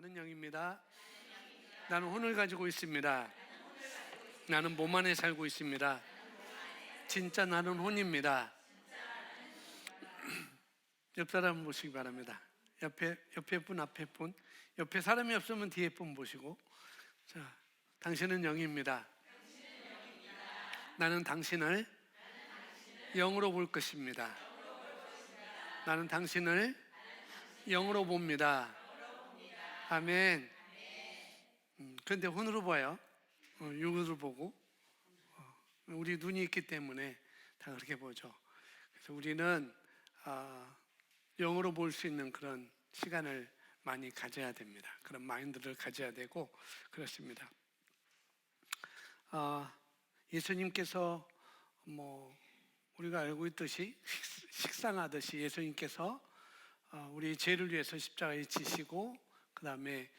나는 영입니다. 나는 혼을 가지고 있습니다. 나는 몸 안에 살고 있습니다. 진짜 나는 혼입니다. 옆 사람 보시기 바랍니다. 옆에 분, 앞에 분. 옆에 사람이 없으면 뒤에 분 보시고. 자, 당신은 영입니다. 나는 당신을 영으로 볼 것입니다. 나는 당신을 영으로 봅니다. 아멘. 그런데 혼으로 봐요. 육으로 보고. 우리 눈이 있기 때문에 다 그렇게 보죠. 그래서 우리는 영으로 볼 수 있는 그런 시간을 많이 가져야 됩니다. 그런 마인드를 가져야 되고 그렇습니다. 예수님께서 우리가 알고 있듯이 식상하듯이 예수님께서 우리 죄를 위해서 십자가에 지시고 그 다음에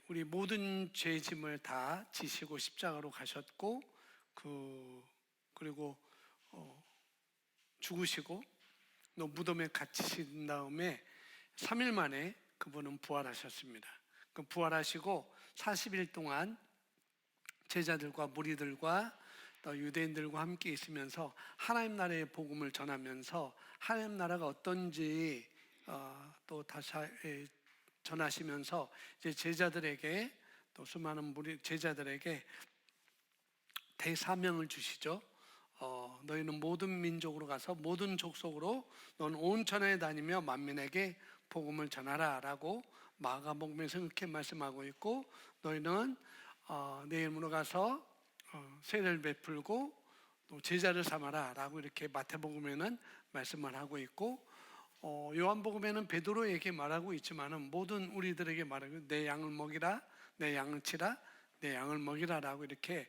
우리 모든 죄짐을 다 지시고 십자가로 가셨고 그리고 죽으시고 또 무덤에 갇히신 다음에 3일 만에 그분은 부활하셨습니다. 그 부활하시고 40일 동안 제자들과 무리들과 또 유대인들과 함께 있으면서 하나님 나라의 복음을 전하면서 하나님 나라가 어떤지 또 다시 전하시면서 이제 제자들에게 또 수많은 제자들에게 대사명을 주시죠. 너희는 모든 민족으로 가서 모든 족속으로 너는 온 천하에 다니며 만민에게 복음을 전하라 라고 마가복음에서 그렇게 말씀하고 있고, 너희는 내 이름으로 가서 세례를 베풀고 또 제자를 삼아라 라고 이렇게 마태복음에는 말씀을 하고 있고, 요한복음에는 베드로에게 말하고 있지만은 모든 우리들에게 말하고 내 양을 먹이라, 내 양을 치라, 내 양을 먹이라 라고 이렇게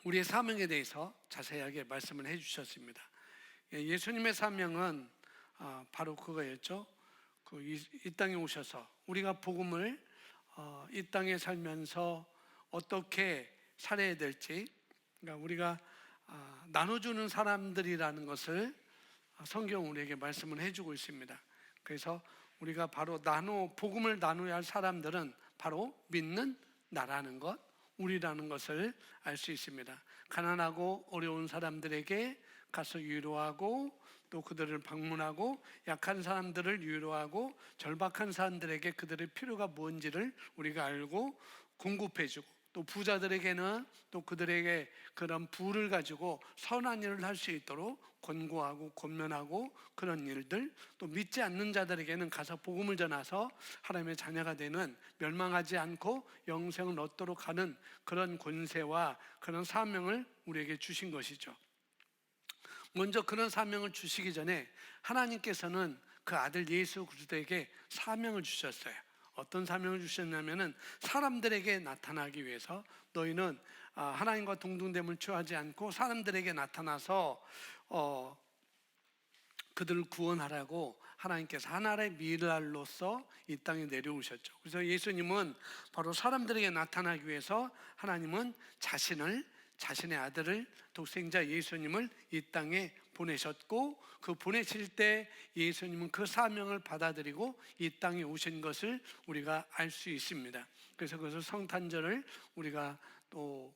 우리의 사명에 대해서 자세하게 말씀을 해주셨습니다. 예수님의 사명은 바로 그거였죠. 이 땅에 오셔서 우리가 복음을 이 땅에 살면서 어떻게 살아야 될지, 그러니까 우리가 나눠주는 사람들이라는 것을 성경은 우리에게 말씀을 해주고 있습니다. 그래서 우리가 바로 복음을 나눠야 할 사람들은 바로 믿는 나라는 것, 우리라는 것을 알 수 있습니다. 가난하고 어려운 사람들에게 가서 위로하고 또 그들을 방문하고 약한 사람들을 위로하고 절박한 사람들에게 그들의 필요가 뭔지를 우리가 알고 공급해주고, 또 부자들에게는 또 그들에게 그런 부를 가지고 선한 일을 할 수 있도록 권고하고 권면하고 그런 일들, 또 믿지 않는 자들에게는 가서 복음을 전해서 하나님의 자녀가 되는, 멸망하지 않고 영생을 얻도록 하는 그런 권세와 그런 사명을 우리에게 주신 것이죠. 먼저 그런 사명을 주시기 전에 하나님께서는 그 아들 예수 그리스도에게 사명을 주셨어요. 어떤 사명을 주셨냐면은 사람들에게 나타나기 위해서, 너희는 하나님과 동등됨을 취하지 않고 사람들에게 나타나서 그들을 구원하라고 하나님께서 하나의 미랄로서 이 땅에 내려오셨죠. 그래서 예수님은 바로 사람들에게 나타나기 위해서 하나님은 자신의 아들을, 독생자 예수님을 이 땅에 보내셨고, 그 보내실 때 예수님은 그 사명을 받아들이고 이 땅에 오신 것을 우리가 알 수 있습니다. 그래서 그것을 성탄절을 우리가 또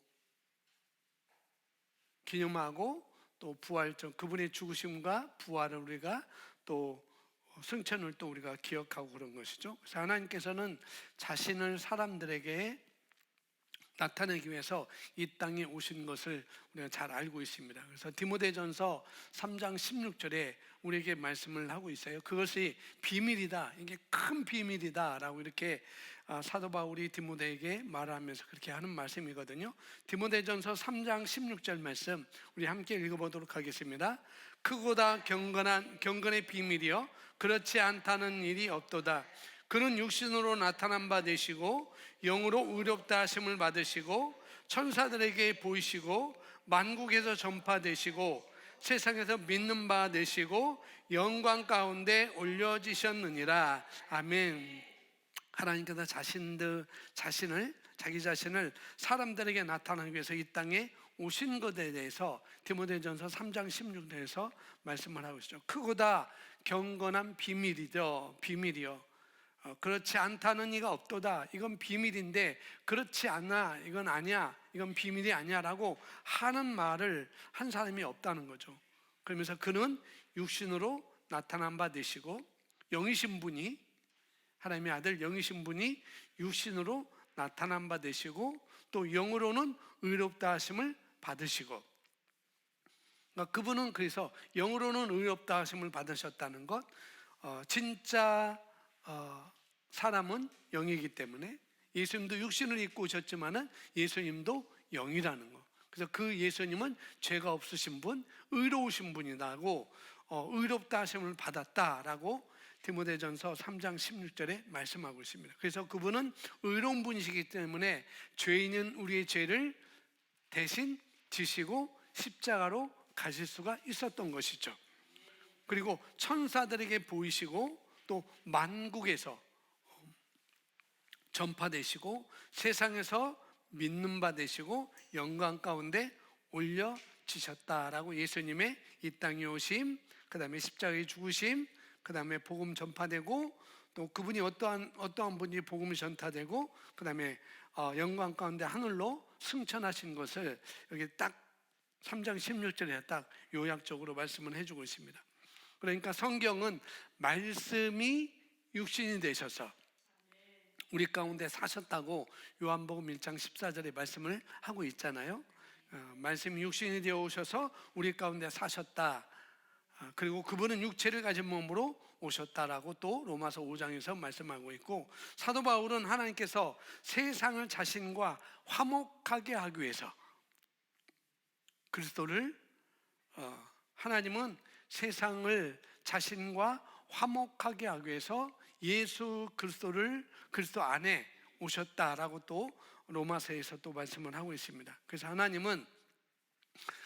기념하고, 또 부활절, 그분의 죽으심과 부활을 우리가 또 승천을 또 우리가 기억하고 그런 것이죠. 그래서 하나님께서는 자신을 사람들에게 나타내기 위해서 이 땅에 오신 것을 우리가 잘 알고 있습니다. 그래서 디모데전서 3장 16절에 우리에게 말씀을 하고 있어요. 그것이 비밀이다, 이게 큰 비밀이다 라고 이렇게 사도 바울이 디모데에게 말하면서 그렇게 하는 말씀이거든요. 디모데전서 3장 16절 말씀 우리 함께 읽어보도록 하겠습니다. 크고다 경건의 비밀이여 그렇지 않다는 일이 없도다. 그는 육신으로 나타난 바 되시고 영으로 의롭다 하심을 받으시고 천사들에게 보이시고 만국에서 전파되시고 세상에서 믿는 바 되시고 영광 가운데 올려지셨느니라. 아멘. 하나님께서 자기 자신을 사람들에게 나타나기 위해서 이 땅에 오신 것에 대해서 디모데전서 3장 16절에서 말씀을 하고 있죠. 크고다 경건한 비밀이요. 그렇지 않다는 이가 없도다. 이건 비밀인데 그렇지 않아. 이건 아니야. 이건 비밀이 아니야 라고 하는 말을 한 사람이 없다는 거죠. 그러면서 그는 육신으로 나타난 바 되시고 영이신 분이, 하나님의 아들 영이신 분이 육신으로 나타난 바 되시고 또 영으로는 의롭다 하심을 받으시고, 그러니까 그분은 그래서 영으로는 의롭다 하심을 받으셨다는 것, 진짜 사람은 영이기 때문에 예수님도 육신을 입고 오셨지만은 예수님도 영이라는 거. 그래서 그 예수님은 죄가 없으신 분, 의로우신 분이라고 의롭다 하심을 받았다라고 디모데전서 3장 16절에 말씀하고 있습니다. 그래서 그분은 의로운 분이시기 때문에 죄인은 우리의 죄를 대신 지시고 십자가로 가실 수가 있었던 것이죠. 그리고 천사들에게 보이시고 또 만국에서 전파되시고 세상에서 믿는 바 되시고 영광 가운데 올려지셨다라고 예수님의 이 땅에 오심, 그 다음에 십자가에 죽으심, 그 다음에 복음 전파되고 또 그분이 어떠한 분이 복음을 전파되고 그 다음에 영광 가운데 하늘로 승천하신 것을 여기 딱 3장 16절에 딱 요약적으로 말씀을 해주고 있습니다. 그러니까 성경은 말씀이 육신이 되셔서 우리 가운데 사셨다고 요한복음 1장 14절에 말씀을 하고 있잖아요. 말씀이 육신이 되어 오셔서 우리 가운데 사셨다. 그리고 그분은 육체를 가진 몸으로 오셨다라고 또 로마서 5장에서 말씀하고 있고, 사도 바울은 하나님께서 세상을 자신과 화목하게 하기 위해서 그리스도를 하나님은 세상을 자신과 화목하게 하기 위해서 예수 그리스도를 그리스도 안에 오셨다라고 또 로마서에서 또 말씀을 하고 있습니다. 그래서 하나님은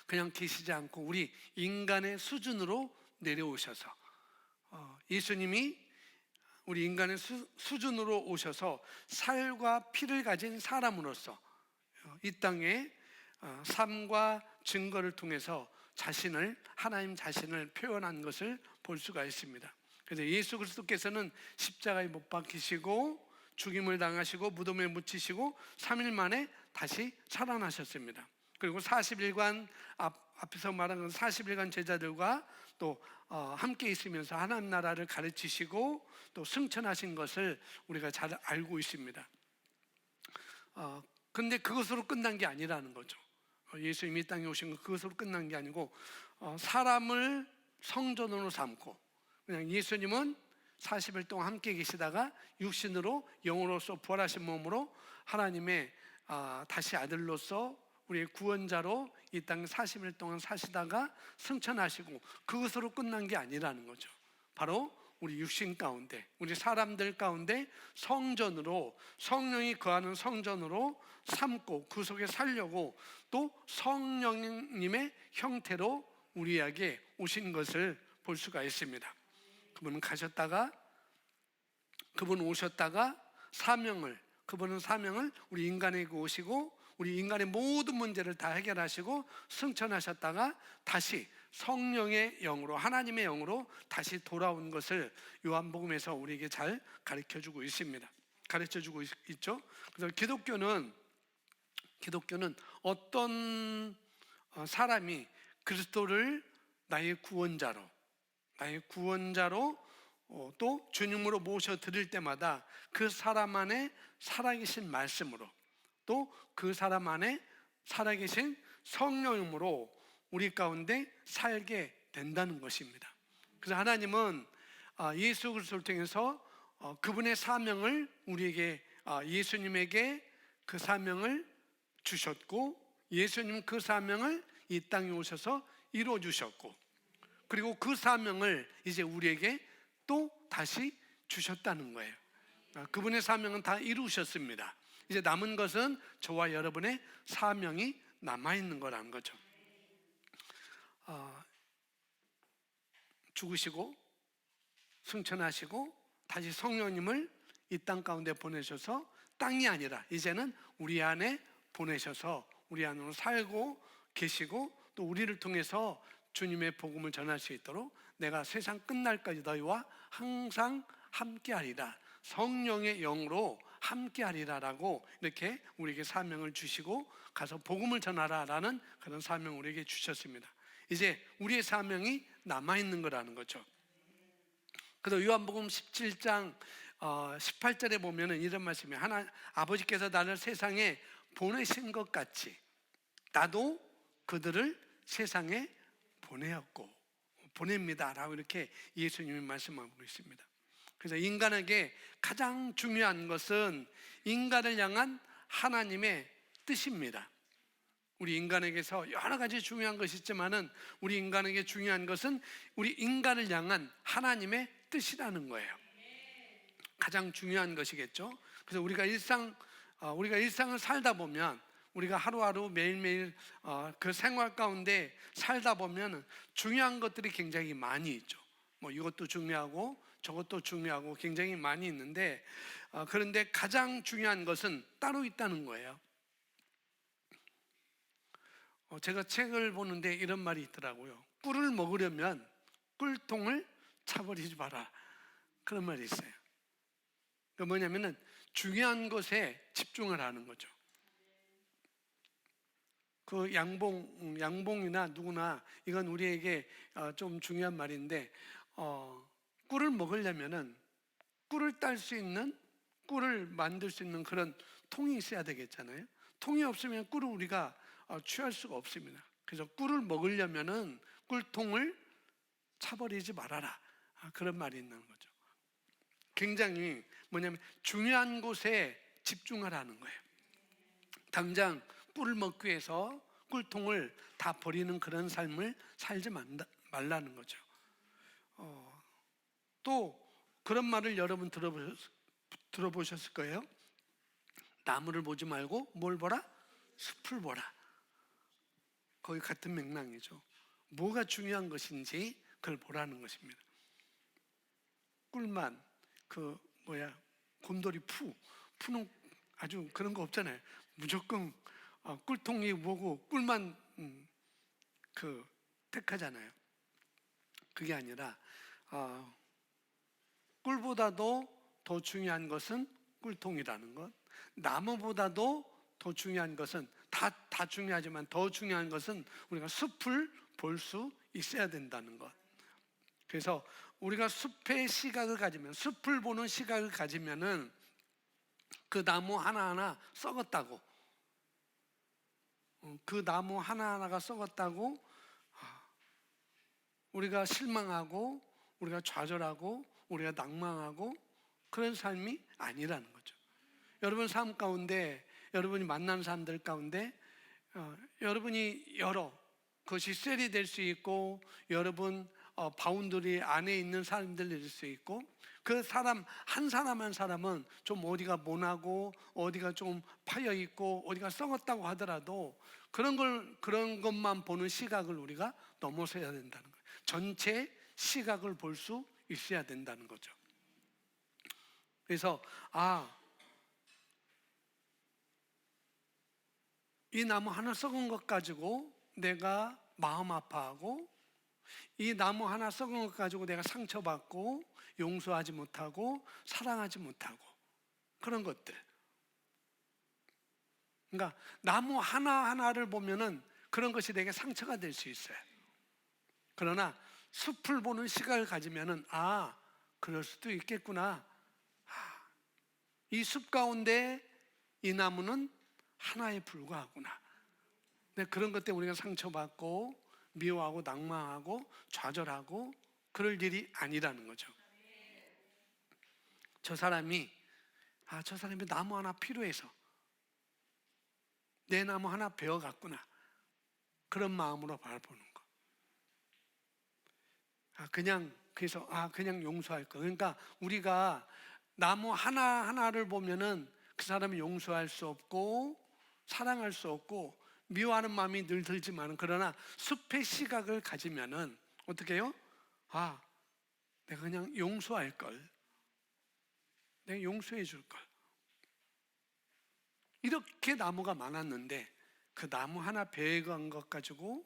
그냥 계시지 않고 우리 인간의 수준으로 내려오셔서 예수님이 우리 인간의 수준으로 오셔서 살과 피를 가진 사람으로서 이 땅에 삶과 증거를 통해서 하나님 자신을 표현한 것을 볼 수가 있습니다. 그래서 예수 그리스도께서는 십자가에 못 박히시고 죽임을 당하시고 무덤에 묻히시고 3일 만에 다시 살아나셨습니다. 그리고 40일간 앞에서 말한 40일간 제자들과 또 함께 있으면서 하나님 나라를 가르치시고 또 승천하신 것을 우리가 잘 알고 있습니다. 근데 그것으로 끝난 게 아니라는 거죠. 예수님이 이 땅에 오신 건 그것으로 끝난 게 아니고 사람을 성전으로 삼고, 그냥 예수님은 40일 동안 함께 계시다가 육신으로 영으로서 부활하신 몸으로 하나님의 다시 아들로서 우리의 구원자로 이 땅에 40일 동안 사시다가 승천하시고 그것으로 끝난 게 아니라는 거죠. 바로 우리 육신 가운데, 우리 사람들 가운데 성전으로, 성령이 거하는 성전으로 삼고 그 속에 살려고 또 성령님의 형태로 우리에게 오신 것을 볼 수가 있습니다. 그분은 오셨다가 그분은 사명을 우리 인간에게 오시고 우리 인간의 모든 문제를 다 해결하시고 승천하셨다가 다시 성령의 영으로, 하나님의 영으로 다시 돌아온 것을 요한복음에서 우리에게 잘 가르쳐주고 있습니다. 가르쳐주고 있죠. 그래서 기독교는 어떤 사람이 그리스도를 나의 구원자로 또 주님으로 모셔드릴 때마다 그 사람 안에 살아계신 말씀으로 또 그 사람 안에 살아계신 성령으로 우리 가운데 살게 된다는 것입니다. 그래서 하나님은 예수 그리스도를 통해서 그분의 사명을 우리에게, 예수님에게 그 사명을 주셨고, 예수님 그 사명을 이 땅에 오셔서 이루어 주셨고, 그리고 그 사명을 이제 우리에게 또 다시 주셨다는 거예요. 그분의 사명은 다 이루셨습니다. 이제 남은 것은 저와 여러분의 사명이 남아있는 거라는 거죠. 죽으시고 승천하시고 다시 성령님을 이 땅 가운데 보내셔서 땅이 아니라 이제는 우리 안에 보내셔서 우리 안으로 살고 계시고 또 우리를 통해서 주님의 복음을 전할 수 있도록 내가 세상 끝날까지 너희와 항상 함께하리라, 성령의 영으로 함께하리라라고 이렇게 우리에게 사명을 주시고 가서 복음을 전하라라는 그런 사명을 우리에게 주셨습니다. 이제 우리의 사명이 남아있는 거라는 거죠. 그래서 요한복음 17장 18절에 보면은 이런 말씀이 아버지께서 나를 세상에 보내신 것 같이 나도 그들을 세상에 보냅니다 라고 이렇게 예수님이 말씀하고 있습니다. 그래서 인간에게 가장 중요한 것은 인간을 향한 하나님의 뜻입니다. 우리 인간에게서 여러 가지 중요한 것이 있지만은 우리 인간에게 중요한 것은 우리 인간을 향한 하나님의 뜻이라는 거예요. 가장 중요한 것이겠죠. 그래서 우리가 일상을 살다 보면 우리가 하루하루 매일매일 그 생활 가운데 살다 보면 중요한 것들이 굉장히 많이 있죠. 뭐 이것도 중요하고 저것도 중요하고 굉장히 많이 있는데 그런데 가장 중요한 것은 따로 있다는 거예요. 제가 책을 보는데 이런 말이 있더라고요. 꿀을 먹으려면 꿀통을 차버리지 마라. 그런 말이 있어요. 그 뭐냐면은 중요한 것에 집중을 하는 거죠. 그 양봉이나 누구나 이건 우리에게 좀 중요한 말인데 꿀을 먹으려면은 꿀을 딸 수 있는 꿀을 만들 수 있는 그런 통이 있어야 되겠잖아요. 통이 없으면 꿀을 우리가 취할 수가 없습니다. 그래서 꿀을 먹으려면은 꿀통을 차버리지 말아라. 그런 말이 있는 거죠. 굉장히 뭐냐면 중요한 곳에 집중하라는 거예요. 당장 꿀을 먹기 위해서 꿀통을 다 버리는 그런 삶을 살지 말라는 거죠. 또 그런 말을 여러분 들어보셨을 거예요. 나무를 보지 말고 뭘 보라? 숲을 보라. 거의 같은 맥락이죠. 뭐가 중요한 것인지 그걸 보라는 것입니다. 꿀만 곰돌이 푸는 아주 그런 거 없잖아요. 무조건 꿀통이 뭐고 꿀만 택하잖아요. 그게 아니라 꿀보다도 더 중요한 것은 꿀통이라는 것, 나무보다도 더 중요한 것은 다 중요하지만 더 중요한 것은 우리가 숲을 볼 수 있어야 된다는 것. 그래서 우리가 숲의 시각을 가지면, 숲을 보는 시각을 가지면은 그 나무 하나하나 썩었다고, 그 나무 하나하나가 썩었다고 우리가 실망하고 우리가 좌절하고 우리가 낭망하고 그런 삶이 아니라는 거죠. 여러분 삶 가운데, 여러분이 만난 사람들 가운데 여러분이 그것이 셀이 될 수 있고 여러분 바운더리 안에 있는 사람들일 수 있고, 그 사람 한 사람은 좀 어디가 모나고 어디가 좀 파여 있고 어디가 썩었다고 하더라도 그런 것만 보는 시각을 우리가 넘어서야 된다는 거예요. 전체 시각을 볼 수 있어야 된다는 거죠. 그래서 이 나무 하나 썩은 것 가지고 내가 마음 아파하고, 이 나무 하나 썩은 것 가지고 내가 상처받고 용서하지 못하고 사랑하지 못하고 그런 것들. 그러니까 나무 하나하나를 보면은 그런 것이 내게 상처가 될 수 있어요. 그러나 숲을 보는 시각을 가지면은 그럴 수도 있겠구나. 이 숲 가운데 이 나무는 하나에 불과하구나. 근데 그런 것 때문에 우리가 상처받고 미워하고 낭망하고 좌절하고 그럴 일이 아니라는 거죠. 저 사람이 나무 하나 필요해서 내 나무 하나 베어갔구나. 그런 마음으로 바라보는 거. 그래서 그냥 용서할 거. 그러니까 우리가 나무 하나하나를 보면은 그 사람을 용서할 수 없고 사랑할 수 없고 미워하는 마음이 늘 들지만, 그러나 숲의 시각을 가지면은 어떻게 해요? 내가 그냥 용서할 걸. 내가 용서해 줄 걸. 이렇게 나무가 많았는데 그 나무 하나 베어간 것 가지고,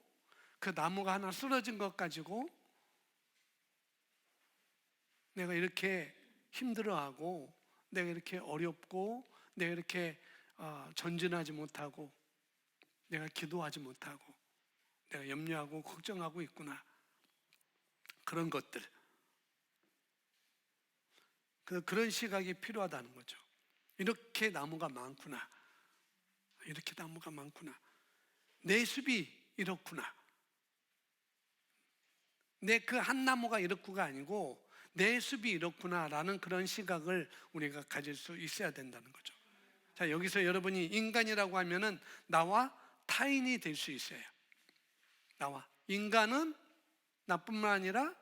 그 나무가 하나 쓰러진 것 가지고 내가 이렇게 힘들어하고 내가 이렇게 어렵고 내가 이렇게 전진하지 못하고 내가 기도하지 못하고 내가 염려하고 걱정하고 있구나. 그런 것들, 그런 시각이 필요하다는 거죠. 이렇게 나무가 많구나. 이렇게 나무가 많구나. 내 숲이 이렇구나. 내 그 한 나무가 이렇구가 아니고 내 숲이 이렇구나라는 그런 시각을 우리가 가질 수 있어야 된다는 거죠. 자, 여기서 여러분이 인간이라고 하면은 나와 타인이 될 수 있어요. 나와. 인간은 나뿐만 아니라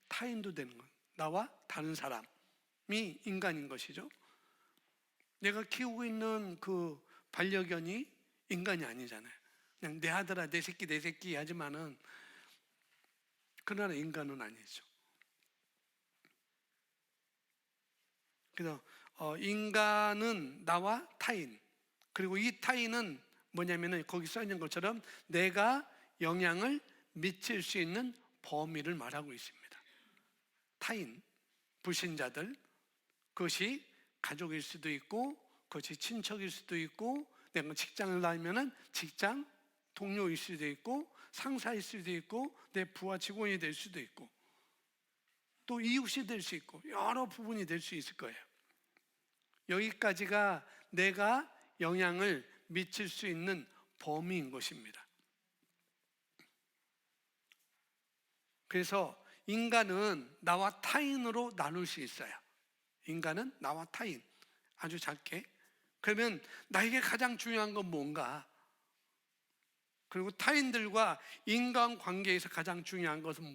타인도 되는 거예요. 나와 다른 사람이 인간인 것이죠. 내가 키우고 있는 그 반려견이 인간이 아니잖아요. 그냥 내 아들아, 내 새끼 하지만은 그러나 인간은 아니죠. 그래서 인간은 나와 타인, 그리고 이 타인은 뭐냐면은 거기 써 있는 것처럼 내가 영향을 미칠 수 있는 범위를 말하고 있습니다. 타인, 불신자들, 그것이 가족일 수도 있고 그것이 친척일 수도 있고 내가 직장을 다니면은 직장 동료일 수도 있고 상사일 수도 있고 내 부하 직원이 될 수도 있고 또 이웃이 될 수 있고 여러 부분이 될 수 있을 거예요. 여기까지가 내가 영향을 미칠 수 있는 범위인 것입니다. 그래서 인간은 나와 타인으로 나눌 수 있어요. 인간은 나와 타인, 아주 작게. 그러면 나에게 가장 중요한 건 뭔가? 그리고 타인들과 인간관계에서 가장 중요한 것은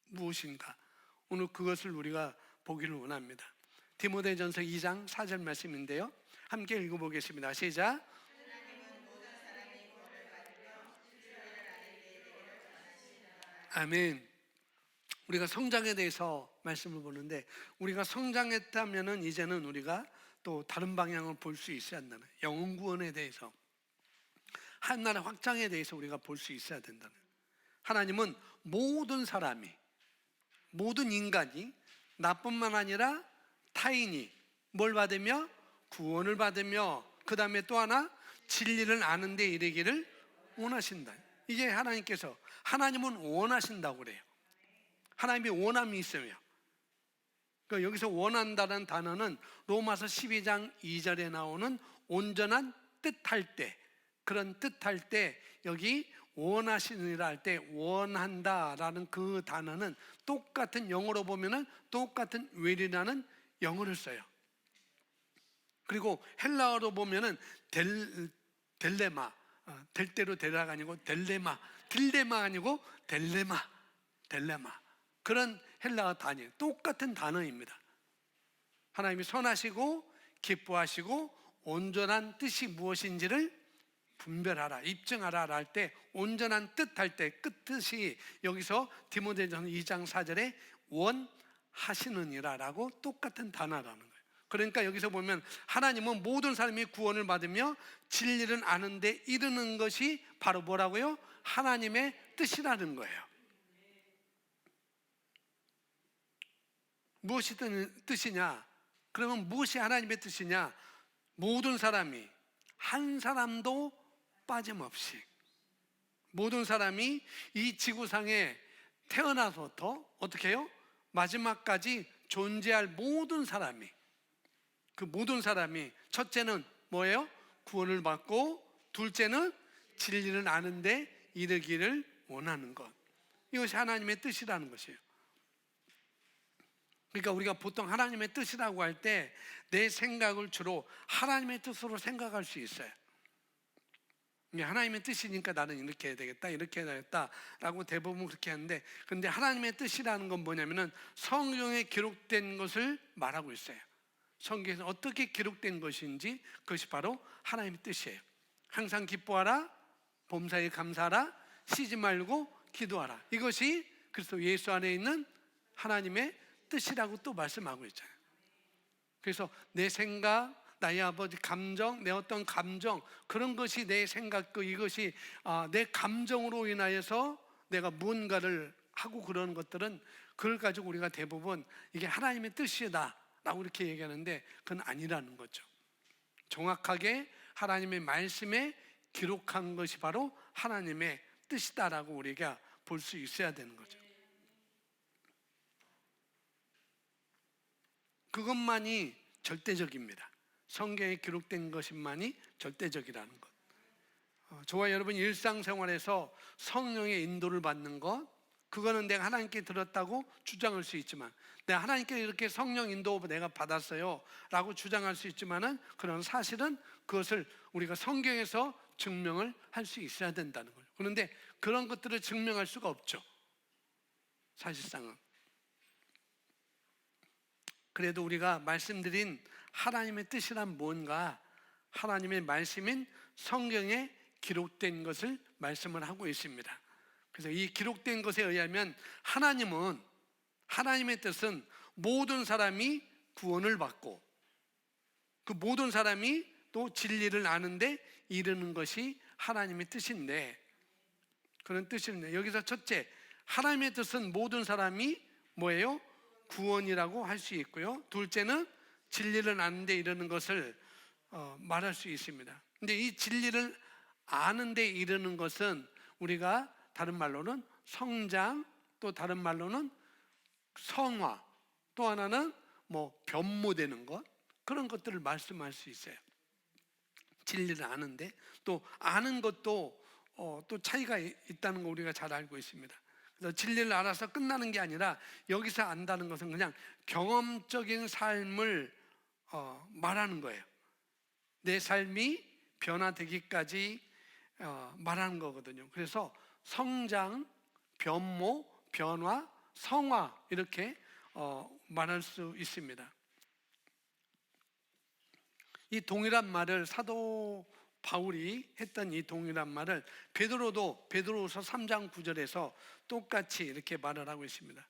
무엇인가? 오늘 그것을 우리가 보기를 원합니다. 디모데전서 2장 4절 말씀인데요, 함께 읽어보겠습니다. 시작. 아멘. 우리가 성장에 대해서 말씀을 보는데, 우리가 성장했다면은 이제는 우리가 또 다른 방향을 볼 수 있어야 한다는, 영혼 구원에 대해서, 하나님의 확장에 대해서 우리가 볼 수 있어야 된다는. 하나님은 모든 사람이, 모든 인간이, 나뿐만 아니라 타인이 뭘 받으며? 구원을 받으며, 그 다음에 또 하나 진리를 아는 데 이르기를 원하신다. 이게 하나님은 원하신다고 그래요. 하나님이 원함이 있으며, 그러니까 여기서 원한다는 단어는 로마서 12장 2절에 나오는 온전한 뜻할 때, 그런 뜻할 때, 여기 원하시느니라 할 때 원한다라는 그 단어는 똑같은, 영어로 보면은 똑같은 will이라는 영어를 써요. 그리고 헬라어로 보면은 델레마, 될 대로 되라가 아니고 딜레마 아니고 델레마, 그런 헬라어 단위, 똑같은 단어입니다. 하나님이 선하시고 기뻐하시고 온전한 뜻이 무엇인지를 분별하라, 입증하라 할 때, 온전한 뜻 할 때 끝뜻이 여기서 디모데전서 2장 4절에 원하시느니라 라고 똑같은 단어라는 거예요. 그러니까 여기서 보면 하나님은 모든 사람이 구원을 받으며 진리를 아는 데 이르는 것이 바로 뭐라고요? 하나님의 뜻이라는 거예요. 무엇이 뜻이냐? 그러면 무엇이 하나님의 뜻이냐? 모든 사람이, 한 사람도 빠짐없이, 모든 사람이 이 지구상에 태어나서부터 어떻게 해요? 마지막까지 존재할 모든 사람이, 그 모든 사람이 첫째는 뭐예요? 구원을 받고, 둘째는 진리를 아는데 이르기를 원하는 것. 이것이 하나님의 뜻이라는 것이에요. 그러니까 우리가 보통 하나님의 뜻이라고 할 때 내 생각을 주로 하나님의 뜻으로 생각할 수 있어요. 하나님의 뜻이니까 나는 이렇게 해야 되겠다, 이렇게 해야 되겠다 라고 대부분 그렇게 하는데, 그런데 하나님의 뜻이라는 건 뭐냐면은 성경에 기록된 것을 말하고 있어요. 성경에서 어떻게 기록된 것인지, 그것이 바로 하나님의 뜻이에요. 항상 기뻐하라, 범사에 감사하라, 쉬지 말고 기도하라. 이것이 그리스도 예수 안에 있는 하나님의 뜻이라고 또 말씀하고 있잖아요. 그래서 내 생각, 나의 아버지 감정, 내 어떤 감정, 그런 것이 내 생각, 이것이 내 감정으로 인하여서 내가 무언가를 하고 그러는 것들은, 그걸 가지고 우리가 대부분 이게 하나님의 뜻이다 라고 이렇게 얘기하는데 그건 아니라는 거죠. 정확하게 하나님의 말씀에 기록한 것이 바로 하나님의 뜻이다라고 우리가 볼 수 있어야 되는 거죠. 그것만이 절대적입니다. 성경에 기록된 것만이 절대적이라는 것. 저와 여러분이 일상생활에서 성령의 인도를 받는 것, 그거는 내가 하나님께 들었다고 주장할 수 있지만, 내가 하나님께 이렇게 성령 인도 내가 받았어요 라고 주장할 수 있지만은, 그런 사실은 그것을 우리가 성경에서 증명을 할 수 있어야 된다는 거예요. 그런데 그런 것들을 증명할 수가 없죠, 사실상은. 그래도 우리가 말씀드린 하나님의 뜻이란 뭔가, 하나님의 말씀인 성경에 기록된 것을 말씀을 하고 있습니다. 그래서 이 기록된 것에 의하면 하나님의 뜻은 모든 사람이 구원을 받고, 그 모든 사람이 또 진리를 아는데 이르는 것이 하나님의 뜻인데, 그런 뜻인데, 여기서 첫째, 하나님의 뜻은 모든 사람이 뭐예요? 구원이라고 할 수 있고요. 둘째는 진리를 아는데 이르는 것을 말할 수 있습니다. 근데 이 진리를 아는데 이르는 것은 우리가 다른 말로는 성장, 또 다른 말로는 성화, 또 하나는 변모되는 것, 그런 것들을 말씀할 수 있어요. 진리를 아는데, 또 아는 것도 또 차이가 있다는 거 우리가 잘 알고 있습니다. 그래서 진리를 알아서 끝나는 게 아니라, 여기서 안다는 것은 그냥 경험적인 삶을 말하는 거예요. 내 삶이 변화되기까지 말하는 거거든요. 그래서 성장, 변모, 변화, 성화, 이렇게 말할 수 있습니다. 이 동일한 말을 사도 바울이 했던 이 동일한 말을 베드로후서 3장 9절에서 똑같이 이렇게 말을 하고 있습니다.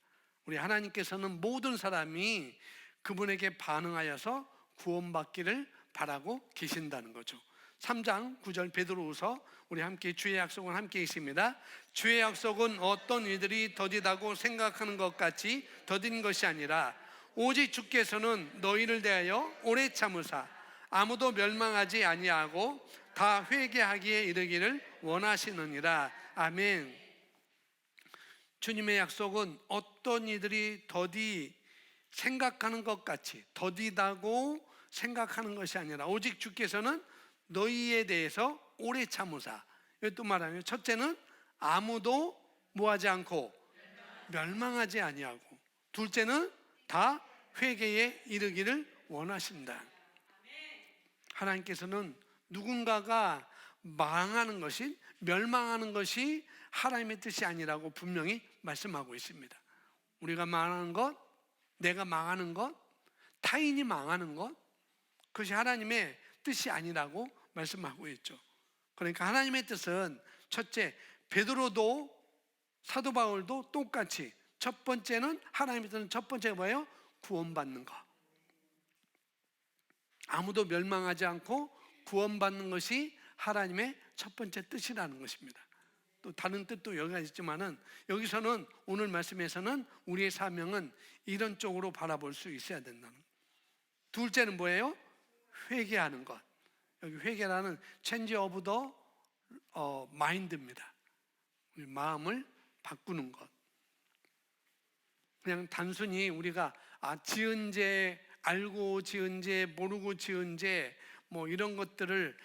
우리 하나님께서는 모든 사람이 그분에게 반응하여서 구원받기를 바라고 계신다는 거죠. 3장 9절 베드로후서, 우리 함께 주의 약속은 함께 있습니다. 주의 약속은 어떤 이들이 더디다고 생각하는 것 같이 더딘 것이 아니라, 오직 주께서는 너희를 대하여 오래 참으사 아무도 멸망하지 아니하고 다 회개하기에 이르기를 원하시느니라. 아멘. 주님의 약속은 어떤 이들이 생각하는 것 같이, 더디다고 생각하는 것이 아니라, 오직 주께서는 너희에 대해서 오래 참으사. 이것도 말하면, 첫째는 아무도 뭐하지 않고 멸망하지 아니하고, 둘째는 다 회개에 이르기를 원하신다. 하나님께서는 누군가가 멸망하는 것이 하나님의 뜻이 아니라고 분명히 말씀하고 있습니다. 우리가 망하는 것, 내가 망하는 것, 타인이 망하는 것, 그것이 하나님의 뜻이 아니라고 말씀하고 있죠. 그러니까 하나님의 뜻은, 첫째, 베드로도 사도 바울도 똑같이, 첫 번째는, 하나님의 뜻은 첫 번째가 뭐예요? 구원받는 것. 아무도 멸망하지 않고 구원받는 것이 하나님의 첫 번째 뜻이라는 것입니다. 또 다른 뜻도 여기가 있지만은, 여기서는, 오늘 말씀에서는 우리의 사명은 이런 쪽으로 바라볼 수 있어야 된다는 것. 둘째는 뭐예요? 회개하는 것. 여기 회개라는 change of the mind입니다. 우리 마음을 바꾸는 것. 그냥 단순히 우리가 지은 죄, 알고 지은 죄, 모르고 지은 죄, 이런 것들을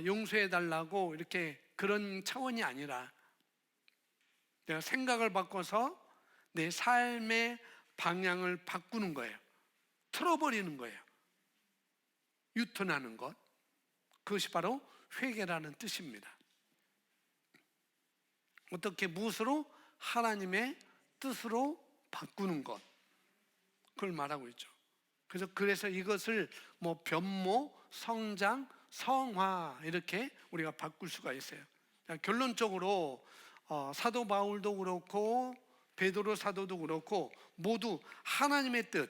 용서해 달라고 이렇게, 그런 차원이 아니라, 내가 생각을 바꿔서 내 삶의 방향을 바꾸는 거예요. 틀어버리는 거예요. 유턴하는 것. 그것이 바로 회개라는 뜻입니다. 어떻게, 무엇으로? 하나님의 뜻으로 바꾸는 것. 그걸 말하고 있죠. 그래서 이것을 변모, 성장, 성화, 이렇게 우리가 바꿀 수가 있어요. 결론적으로 사도 바울도 그렇고 베드로 사도도 그렇고 모두 하나님의 뜻,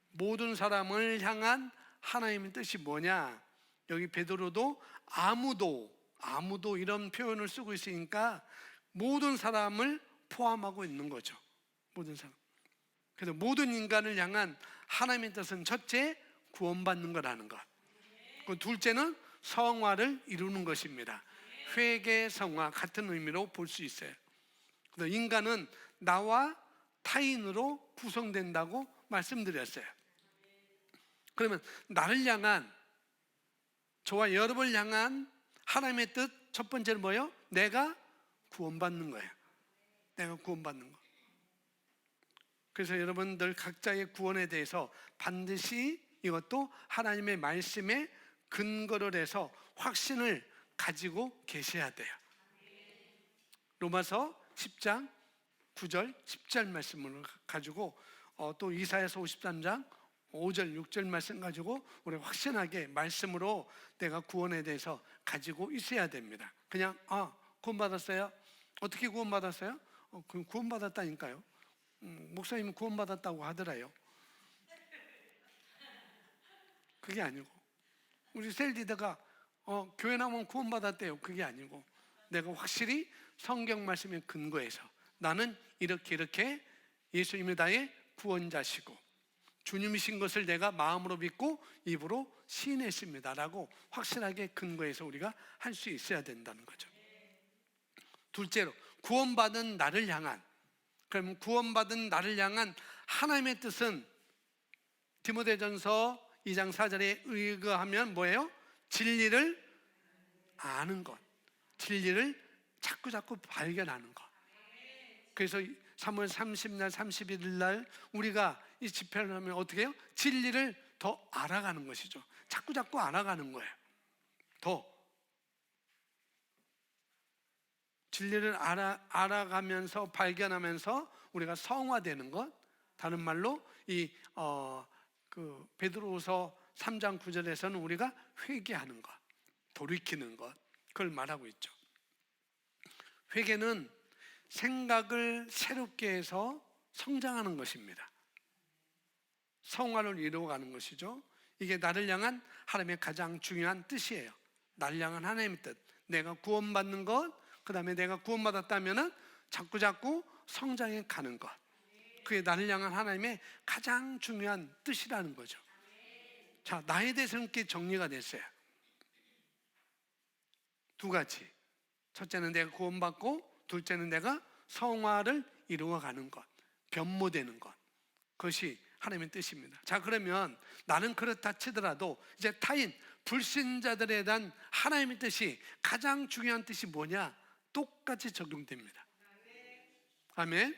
모든 사람을 향한 하나님의 뜻이 뭐냐? 여기 베드로도 아무도 이런 표현을 쓰고 있으니까 모든 사람을 포함하고 있는 거죠. 모든 사람. 그래서 모든 인간을 향한 하나님의 뜻은 첫째, 구원받는 거라는 것. 그 둘째는 성화를 이루는 것입니다. 회개, 성화 같은 의미로 볼 수 있어요. 그래서 인간은 나와 타인으로 구성된다고 말씀드렸어요. 그러면 나를 향한, 저와 여러분을 향한 하나님의 뜻 첫 번째는 뭐예요? 내가 구원받는 거예요. 내가 구원받는 거. 그래서 여러분들 각자의 구원에 대해서 반드시 이것도 하나님의 말씀에 근거를 해서 확신을 가지고 계셔야 돼요. 로마서 10장 9절 10절 말씀을 가지고 또 이사야서 53장 5절 6절 말씀 가지고 우리 확신하게 말씀으로 내가 구원에 대해서 가지고 있어야 됩니다. 그냥 구원받았어요? 어떻게 구원받았어요? 그럼 구원받았다니까요. 목사님은 구원받았다고 하더라요. 그게 아니고 우리 셀리더가 교회 나오면 구원받았대요. 그게 아니고 내가 확실히 성경 말씀에 근거해서 나는 이렇게 예수님이 나의 구원자시고 주님이신 것을 내가 마음으로 믿고 입으로 시인했습니다라고 확실하게 근거해서 우리가 할 수 있어야 된다는 거죠. 둘째로 구원받은 나를 향한, 그럼 구원받은 나를 향한 하나님의 뜻은 디모데전서 2장 4절에 의거하면 뭐예요? 진리를 아는 것, 진리를 자꾸 발견하는 것. 그래서 3월 30날 31일 날 우리가 이 집회를 하면 어떻게 해요? 진리를 더 알아가는 것이죠. 자꾸 알아가는 거예요. 더 진리를 알아가면서 발견하면서 우리가 성화되는 것. 다른 말로 그 베드로후서 3장 9절에서는 우리가 회개하는 것, 돌이키는 것, 그걸 말하고 있죠. 회개는 생각을 새롭게 해서 성장하는 것입니다. 성화를 이루어가는 것이죠. 이게 나를 향한 하나님의 가장 중요한 뜻이에요. 나를 향한 하나님의 뜻, 내가 구원받는 것, 그 다음에 내가 구원받았다면 자꾸 성장해 가는 것, 그게 나를 향한 하나님의 가장 중요한 뜻이라는 거죠. 자, 나에 대해서는 이렇게 정리가 됐어요. 두 가지. 첫째는 내가 구원받고, 둘째는 내가 성화를 이루어가는 것, 변모되는 것, 그것이 하나님의 뜻입니다. 자, 그러면 나는 그렇다 치더라도 이제 타인 불신자들에 대한 하나님의 뜻이, 가장 중요한 뜻이 뭐냐? 똑같이 적용됩니다. 아멘.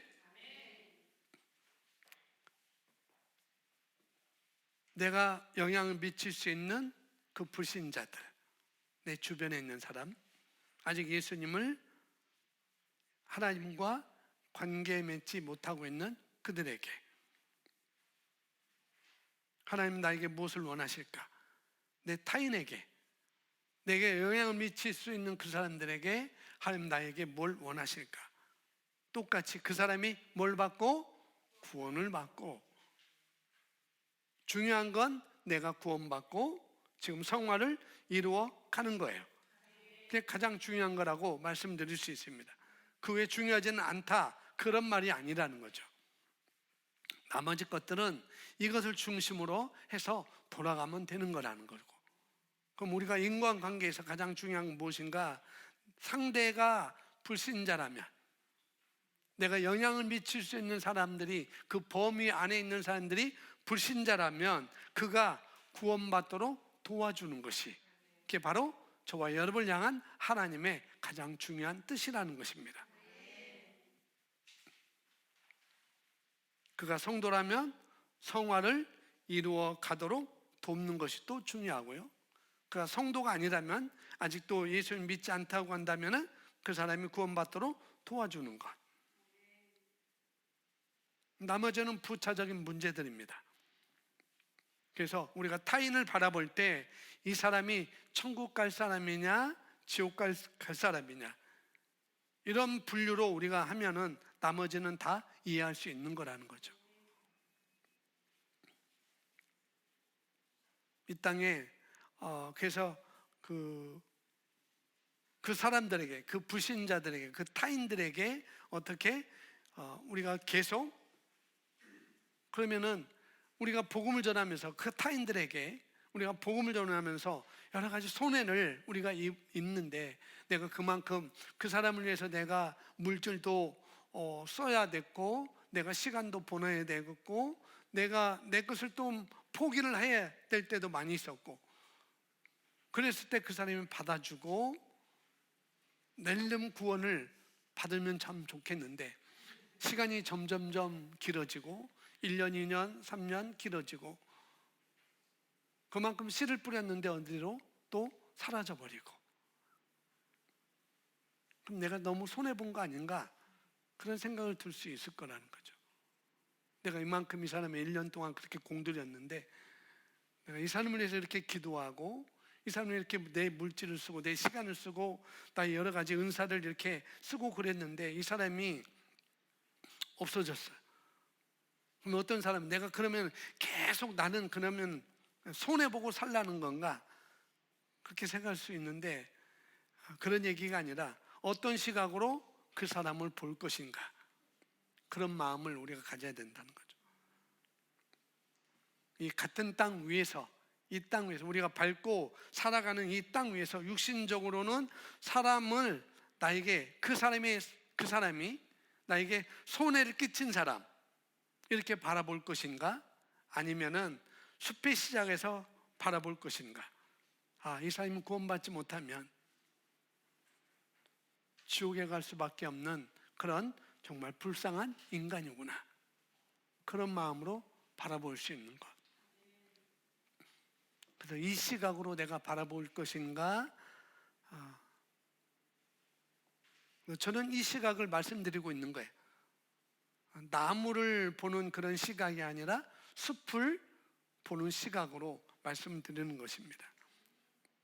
내가 영향을 미칠 수 있는 그 불신자들, 내 주변에 있는 사람, 아직 예수님을 하나님과 관계 맺지 못하고 있는 그들에게 하나님 나에게 무엇을 원하실까? 내 타인에게, 내게 영향을 미칠 수 있는 그 사람들에게 하나님 나에게 뭘 원하실까? 똑같이 그 사람이 뭘 받고? 구원을 받고, 중요한 건 내가 구원받고 지금 성화를 이루어 가는 거예요. 그게 가장 중요한 거라고 말씀드릴 수 있습니다. 그 외에 중요하지는 않다, 그런 말이 아니라는 거죠. 나머지 것들은 이것을 중심으로 해서 돌아가면 되는 거라는 거고. 그럼 우리가 인간관계에서 가장 중요한 건 무엇인가? 상대가 불신자라면, 내가 영향을 미칠 수 있는 사람들이, 그 범위 안에 있는 사람들이 불신자라면 그가 구원받도록 도와주는 것이, 그게 바로 저와 여러분을 향한 하나님의 가장 중요한 뜻이라는 것입니다. 그가 성도라면 성화를 이루어 가도록 돕는 것이 또 중요하고요. 그가 성도가 아니라면, 아직도 예수님 믿지 않다고 한다면 그 사람이 구원받도록 도와주는 것. 나머지는 부차적인 문제들입니다. 그래서 우리가 타인을 바라볼 때 이 사람이 천국 갈 사람이냐 지옥 갈 사람이냐, 이런 분류로 우리가 하면은 나머지는 다 이해할 수 있는 거라는 거죠. 이 땅에 그래서 그 사람들에게, 그 불신자들에게, 그 타인들에게 어떻게 우리가 계속 그러면은 우리가 복음을 전하면서 그 타인들에게 우리가 복음을 전하면서 여러 가지 손해를 우리가 입는데, 내가 그만큼 그 사람을 위해서 내가 물질도 써야 됐고, 내가 시간도 보내야 되겠고, 내가 내 것을 또 포기를 해야 될 때도 많이 있었고, 그랬을 때 그 사람이 받아주고 낼름 구원을 받으면 참 좋겠는데, 시간이 점점점 길어지고 1년, 2년, 3년 길어지고, 그만큼 씨를 뿌렸는데 어디로 또 사라져버리고, 그럼 내가 너무 손해본 거 아닌가, 그런 생각을 들 수 있을 거라는 거죠. 내가 이만큼 이 사람의 1년 동안 그렇게 공들였는데, 내가 이 사람을 위해서 이렇게 기도하고, 이 사람을 이렇게 내 물질을 쓰고 내 시간을 쓰고 나의 여러 가지 은사를 이렇게 쓰고 그랬는데 이 사람이 없어졌어요. 그럼 어떤 사람, 내가 그러면 계속 나는 그러면 손해보고 살라는 건가, 그렇게 생각할 수 있는데, 그런 얘기가 아니라 어떤 시각으로 그 사람을 볼 것인가, 그런 마음을 우리가 가져야 된다는 거죠. 이 같은 땅 위에서, 이 땅 위에서 우리가 밟고 살아가는 이 땅 위에서 육신적으로는 사람을, 나에게 그 사람이 나에게 손해를 끼친 사람, 이렇게 바라볼 것인가, 아니면은 숲의 시작에서 바라볼 것인가. 이 사람이 구원받지 못하면 지옥에 갈 수밖에 없는 그런 정말 불쌍한 인간이구나, 그런 마음으로 바라볼 수 있는 것. 그래서 이 시각으로 내가 바라볼 것인가, 저는 이 시각을 말씀드리고 있는 거예요. 나무를 보는 그런 시각이 아니라 숲을 보는 시각으로 말씀드리는 것입니다.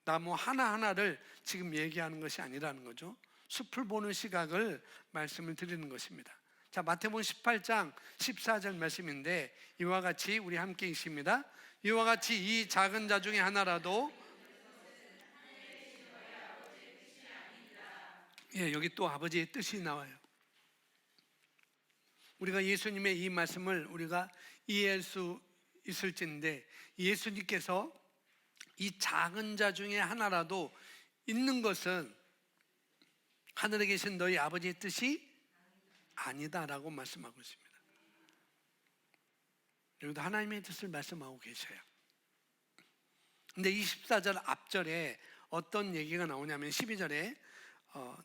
나무 하나하나를 지금 얘기하는 것이 아니라는 거죠. 숲을 보는 시각을 말씀을 드리는 것입니다. 자, 마태복음 18장 14절 말씀인데, 이와 같이 우리 함께 읽습니다. 이와 같이 이 작은 자 중에 하나라도, 여기 또 아버지의 뜻이 나와요. 우리가 예수님의 이 말씀을 우리가 이해할 수 있을진데, 예수님께서 이 작은 자 중에 하나라도 있는 것은 하늘에 계신 너희 아버지의 뜻이 아니다라고 말씀하고 있습니다. 여기도 하나님의 뜻을 말씀하고 계셔요. 근데 24절 앞절에 어떤 얘기가 나오냐면 12절에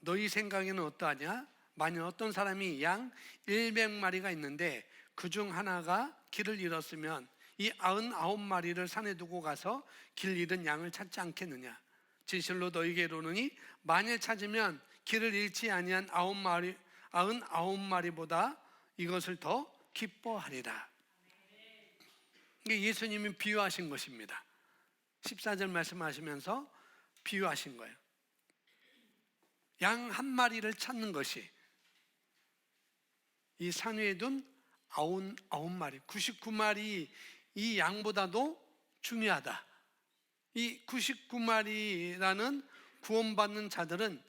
너희 생각에는 어떠하냐? 만일 어떤 사람이 양 100마리가 있는데 그중 하나가 길을 잃었으면 이 99마리를 산에 두고 가서 길 잃은 양을 찾지 않겠느냐? 진실로 너희에게 이르노니 만일 찾으면 길을 잃지 아니한 99마리보다 이것을 더 기뻐하리라. 이게 예수님이 비유하신 것입니다. 14절 말씀하시면서 비유하신 거예요. 양 한 마리를 찾는 것이 이 산 위에 둔 99마리, 99마리 이 양보다도 중요하다. 이 99마리라는 구원받는 자들은,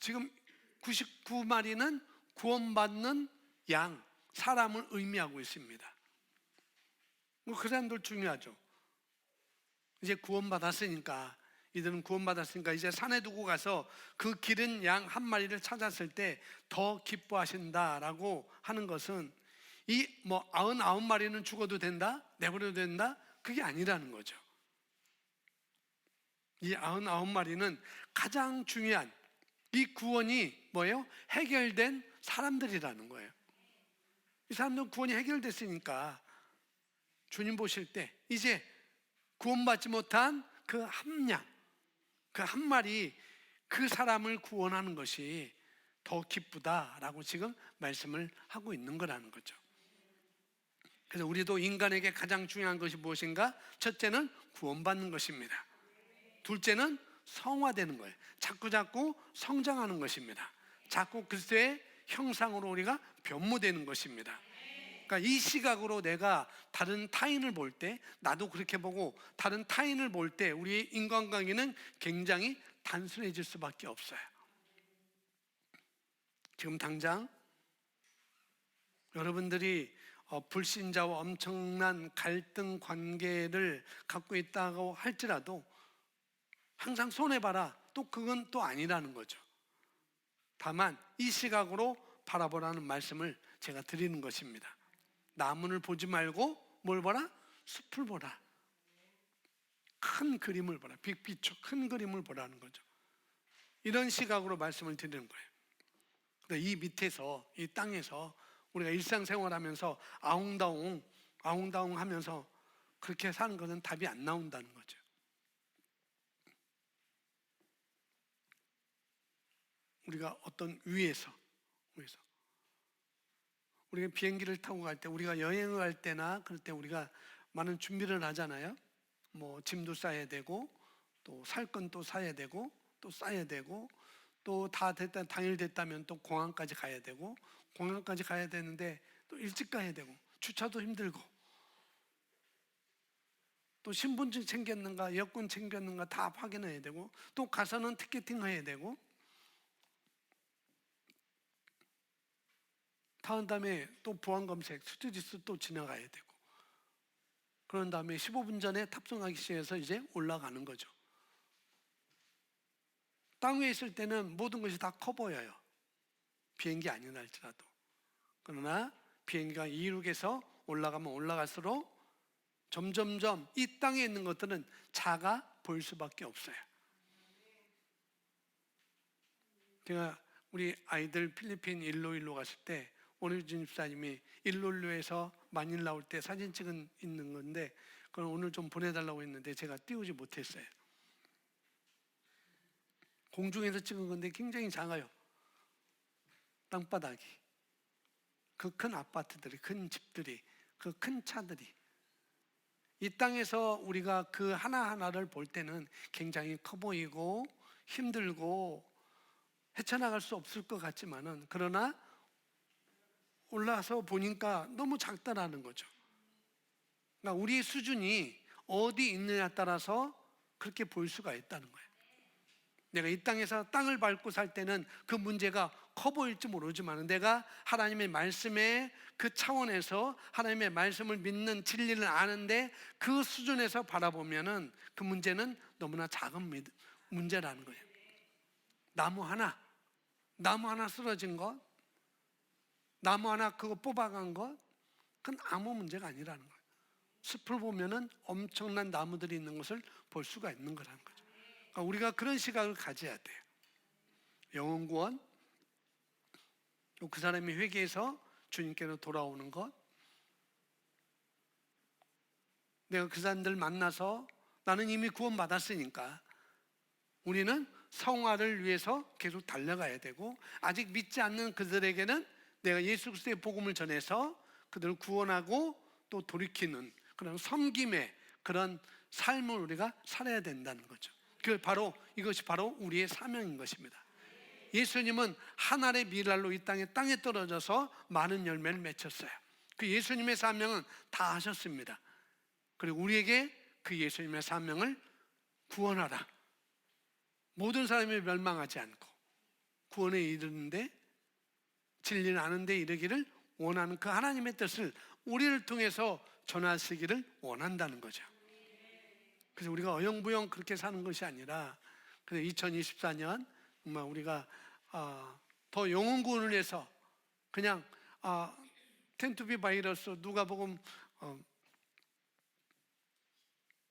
지금 99마리는 구원받는 양, 사람을 의미하고 있습니다. 그 사람들 중요하죠. 이제 구원받았으니까, 이들은 구원받았으니까 이제 산에 두고 가서 그 기른 양 한 마리를 찾았을 때 더 기뻐하신다라고 하는 것은, 이 99마리는 죽어도 된다, 내버려도 된다, 그게 아니라는 거죠. 이 99마리는 가장 중요한, 이 구원이 뭐예요? 해결된 사람들이라는 거예요. 이 사람들은 구원이 해결됐으니까 주님 보실 때 이제 구원받지 못한 그 한 양, 그 한 마리, 그 사람을 구원하는 것이 더 기쁘다라고 지금 말씀을 하고 있는 거라는 거죠. 그래서 우리도 인간에게 가장 중요한 것이 무엇인가? 첫째는 구원받는 것입니다. 둘째는 성화되는 거예요. 자꾸 성장하는 것입니다. 자꾸 그리스도의 형상으로 우리가 변모되는 것입니다. 그러니까 이 시각으로 내가 다른 타인을 볼 때, 나도 그렇게 보고 다른 타인을 볼 때 우리의 인간관계는 굉장히 단순해질 수밖에 없어요. 지금 당장 여러분들이 불신자와 엄청난 갈등 관계를 갖고 있다고 할지라도 항상 손해봐라, 또 그건 또 아니라는 거죠. 다만 이 시각으로 바라보라는 말씀을 제가 드리는 것입니다. 나무를 보지 말고 뭘 보라? 숲을 보라. 큰 그림을 보라. 빅피처, 큰 그림을 보라는 거죠. 이런 시각으로 말씀을 드리는 거예요. 이 밑에서, 이 땅에서 우리가 일상생활하면서 아웅다웅 하면서 그렇게 사는 것은 답이 안 나온다는 거죠. 우리가 어떤 위에서 우리가 비행기를 타고 갈 때, 우리가 여행을 갈 때나 그럴 때 우리가 많은 준비를 하잖아요. 뭐 짐도 싸야 되고, 또 살 건 또 사야 되고, 또 싸야 되고, 또 다 됐다, 당일 됐다면 또 공항까지 가야 되고, 공항까지 가야 되는데 또 일찍 가야 되고, 주차도 힘들고, 또 신분증 챙겼는가, 여권 챙겼는가 다 확인해야 되고, 또 가서는 티켓팅 해야 되고, 다음 다음에 또 보안검색, 스튜디스 또 지나가야 되고, 그런 다음에 15분 전에 탑승하기 시작해서 이제 올라가는 거죠. 땅 위에 있을 때는 모든 것이 다 커 보여요. 비행기 아니라 할지라도. 그러나 비행기가 이륙해서 올라가면 올라갈수록 점점점 이 땅에 있는 것들은 작아 보일 수밖에 없어요. 제가 우리 아이들 필리핀 일로일로 갔을 때 오늘준 집사님이 일로일로에서 마닐라 올 때 사진 찍은 있는 건데, 그걸 오늘 좀 보내달라고 했는데 제가 띄우지 못했어요. 공중에서 찍은 건데 굉장히 작아요. 땅바닥이. 그 큰 아파트들이, 큰 집들이, 그 큰 차들이. 이 땅에서 우리가 그 하나하나를 볼 때는 굉장히 커 보이고 힘들고 헤쳐나갈 수 없을 것 같지만은, 그러나 올라서 보니까 너무 작다라는 거죠. 그러니까 우리의 수준이 어디 있느냐에 따라서 그렇게 보일 수가 있다는 거예요. 내가 이 땅에서 땅을 밟고 살 때는 그 문제가 커 보일지 모르지만, 내가 하나님의 말씀의 그 차원에서 하나님의 말씀을 믿는 진리를 아는데 그 수준에서 바라보면은 그 문제는 너무나 작은 문제라는 거예요. 나무 하나 쓰러진 것, 나무 하나 그거 뽑아간 것, 그건 아무 문제가 아니라는 거예요. 숲을 보면은 엄청난 나무들이 있는 것을 볼 수가 있는 거라는 거죠. 그러니까 우리가 그런 시각을 가져야 돼요. 영혼 구원, 그 사람이 회개해서 주님께로 돌아오는 것, 내가 그 사람들 만나서 나는 이미 구원 받았으니까 우리는 성화를 위해서 계속 달려가야 되고, 아직 믿지 않는 그들에게는 내가 예수 그리스도의 복음을 전해서 그들을 구원하고 또 돌이키는 그런 섬김의 그런 삶을 우리가 살아야 된다는 거죠. 이것이 바로 우리의 사명인 것입니다. 예수님은 한 알의 밀알로 이 땅에 떨어져서 많은 열매를 맺혔어요. 그 예수님의 사명은 다 하셨습니다. 그리고 우리에게 그 예수님의 사명을 구원하라, 모든 사람이 멸망하지 않고 구원에 이르는데, 진리를 아는 데 이르기를 원하는 그 하나님의 뜻을 우리를 통해서 전하시기를 원한다는 거죠. 그래서 우리가 어영부영 그렇게 사는 것이 아니라, 그래서 2024년 정말 우리가 더 영혼 구원을 위해서 그냥 텐투비 바이러스 누가복음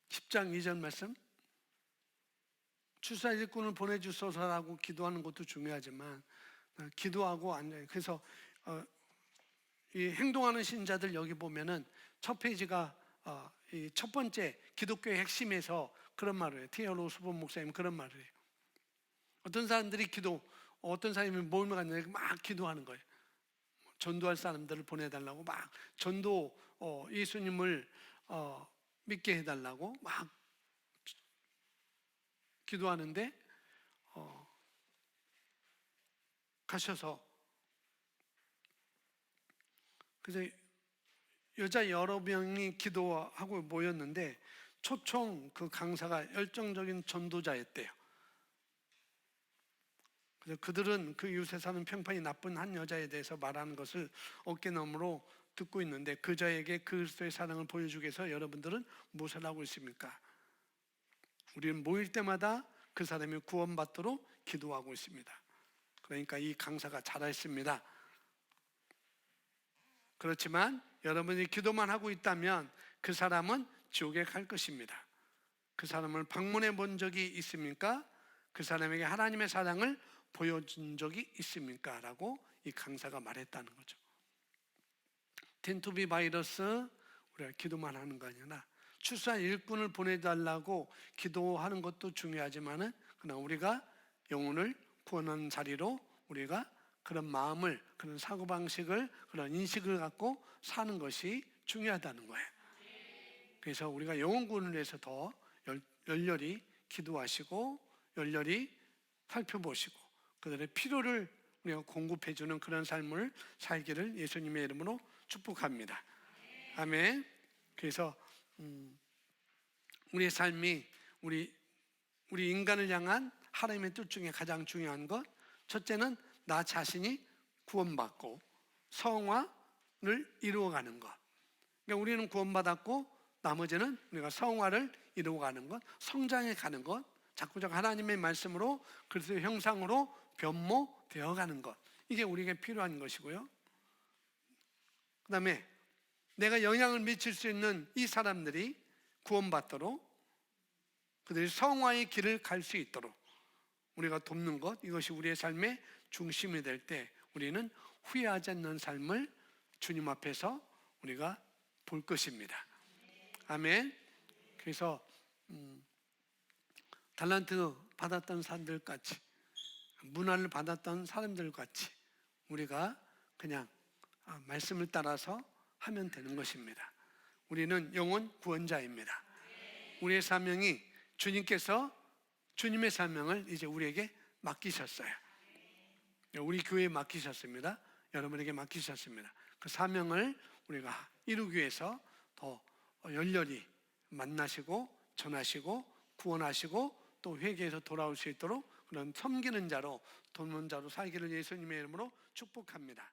10장 2절 말씀, 출사 일꾼을 보내주소서라고 기도하는 것도 중요하지만, 기도하고 앉아요. 그래서 이 행동하는 신자들 여기 보면은 첫 페이지가 이 첫 번째 기독교의 핵심에서 그런 말을 해요. 티에로 수본 목사님 그런 말을 해요. 어떤 사람들이 어떤 사람이 모임을 갔는데 막 기도하는 거예요. 전도할 사람들을 보내달라고 막 예수님을 믿게 해달라고 막 기도하는데, 가셔서 그래서 여자 여러 명이 기도하고 모였는데 초청 그 강사가 열정적인 전도자였대요. 그래서 그들은 그 이웃에 사는 평판이 나쁜 한 여자에 대해서 말하는 것을 어깨너머로 듣고 있는데 그저에게 그리스도의 사랑을 보여주기 위해서 여러분들은 무엇을 하고 있습니까? 우리는 모일 때마다 그 사람이 구원받도록 기도하고 있습니다. 그러니까 이 강사가 잘했습니다. 그렇지만 여러분이 기도만 하고 있다면 그 사람은 지옥에 갈 것입니다. 그 사람을 방문해 본 적이 있습니까? 그 사람에게 하나님의 사랑을 보여준 적이 있습니까? 라고 이 강사가 말했다는 거죠. 텐투비 바이러스, 우리가 기도만 하는 거 아니라 출산 일꾼을 보내달라고 기도하는 것도 중요하지만은 그러나 우리가 영혼을 구원하는 자리로 우리가 그런 마음을, 그런 사고방식을, 그런 인식을 갖고 사는 것이 중요하다는 거예요. 그래서 우리가 영혼 구원을 위해서 더 열렬히 기도하시고 열렬히 살펴보시고 그들의 필요를 우리가 공급해주는 그런 삶을 살기를 예수님의 이름으로 축복합니다. 아멘. 그래서 우리의 삶이 우리 인간을 향한 하나님의 뜻 중에 가장 중요한 것, 첫째는 나 자신이 구원받고 성화를 이루어가는 것. 그러니까 우리는 구원받았고 나머지는 우리가 성화를 이루어가는 것, 성장해 가는 것, 자꾸자꾸 하나님의 말씀으로 그리스도의 형상으로 변모되어가는 것, 이게 우리에게 필요한 것이고요. 그 다음에 내가 영향을 미칠 수 있는 이 사람들이 구원받도록 그들이 성화의 길을 갈 수 있도록 우리가 돕는 것, 이것이 우리의 삶의 중심이 될 때 우리는 후회하지 않는 삶을 주님 앞에서 우리가 볼 것입니다. 아멘. 그래서 달란트 받았던 사람들 같이, 문화를 받았던 사람들 같이 우리가 그냥 말씀을 따라서 하면 되는 것입니다. 우리는 영혼 구원자입니다. 우리의 사명이 주님께서 주님의 사명을 이제 우리에게 맡기셨어요. 우리 교회에 맡기셨습니다. 여러분에게 맡기셨습니다. 그 사명을 우리가 이루기 위해서 더 열렬히 만나시고 전하시고 구원하시고 또 회개해서 돌아올 수 있도록 그런 섬기는 자로 돕는 자로 살기를 예수님의 이름으로 축복합니다.